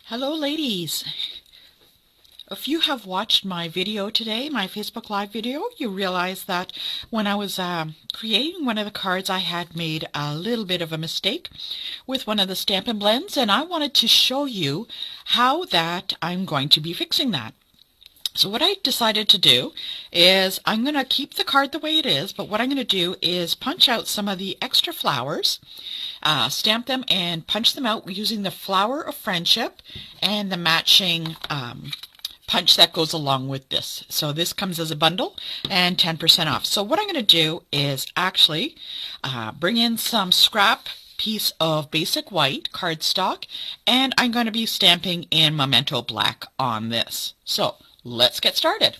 Hello ladies. If you have watched my video today, my Facebook Live video, you realize that when I was creating one of the cards, I had made a little bit of a mistake with one of the Stampin' Blends, and I wanted to show you how that I'm going to be fixing that. So what I decided to do is I'm going to keep the card the way it is, but what I'm going to do is punch out some of the extra flowers, stamp them and punch them out using the Flower of Friendship and the matching punch that goes along with this. So this comes as a bundle and 10% off. So what I'm going to do is actually bring in some scrap piece of basic white cardstock, and I'm going to be stamping in Memento Black on this. So let's get started.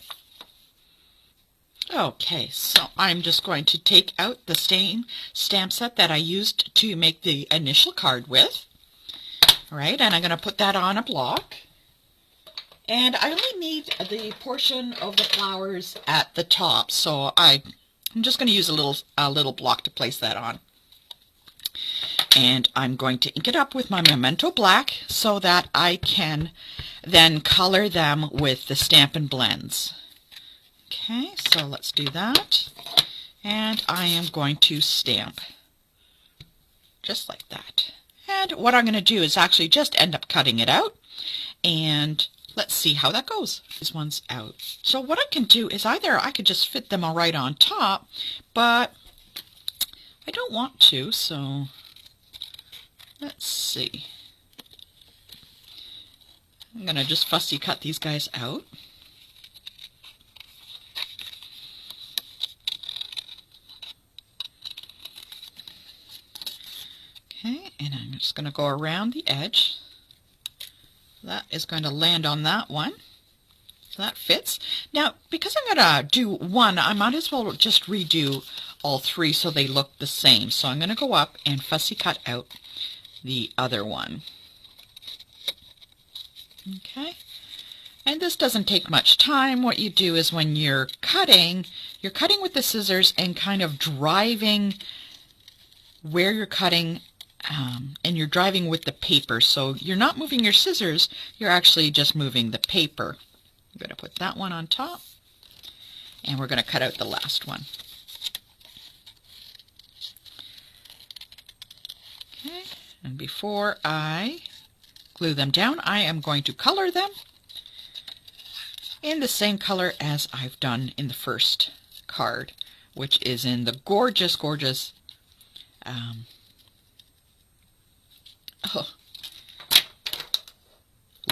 Okay, so I'm just going to take out the same stamp set that I used to make the initial card with. All right, and I'm going to put that on a block. And I only need the portion of the flowers at the top, so I'm just going to use a little block to place that on. And I'm going to ink it up with my Memento Black so that I can then color them with the Stampin' Blends. Okay, so let's do that. And I am going to stamp just like that. And what I'm going to do is actually just end up cutting it out, and let's see how that goes. These ones out. So what I can do is either I could just fit them all right on top, but I don't want to, so let's see. I'm going to just fussy cut these guys out. Okay, and I'm just going to go around the edge. That is going to land on that one. So that fits. Now, because I'm going to do one, I might as well just redo all three so they look the same. So I'm going to go up and fussy cut out the other one. Okay. And this doesn't take much time. What you do is when you're cutting with the scissors and kind of driving where you're cutting, and you're driving with the paper. So you're not moving your scissors, you're actually just moving the paper. I'm going to put that one on top, and we're going to cut out the last one. Okay, and before I glue them down, I am going to color them in the same color as I've done in the first card, which is in the gorgeous, gorgeous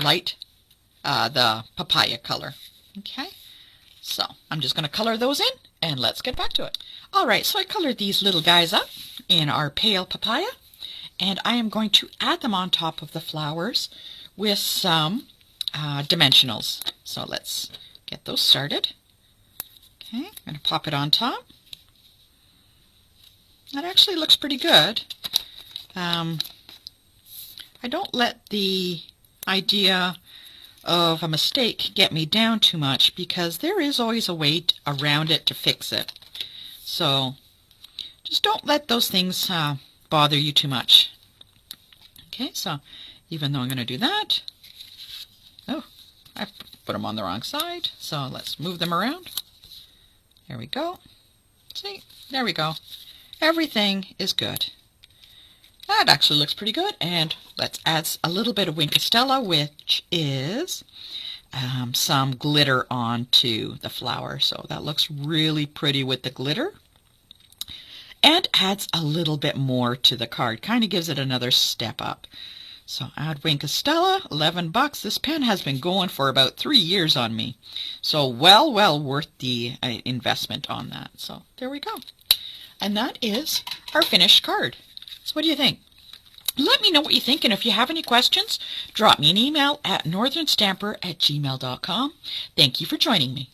light, the papaya color. Okay, so I'm just going to color those in, and let's get back to it. All right, so I colored these little guys up in our pale papaya, and I am going to add them on top of the flowers with some dimensionals. So let's get those started. Okay, I'm going to pop it on top. That actually looks pretty good. I don't let the idea of a mistake get me down too much, because there is always a way around it to fix it. So just don't let those things bother you too much. Okay, so even though I'm going to do that, oh, I put them on the wrong side, so let's move them around. There we go. See, there we go. Everything is good. That actually looks pretty good, and let's add a little bit of Wink of Stella, which is some glitter onto the flower. So that looks really pretty with the glitter, and adds a little bit more to the card. Kind of gives it another step up. So add Wink of Stella, 11 bucks. This pen has been going for about 3 years on me. So well worth the investment on that. So there we go. And that is our finished card. So what do you think? Let me know what you think, and if you have any questions, drop me an email at northernstamper@gmail.com. Thank you for joining me.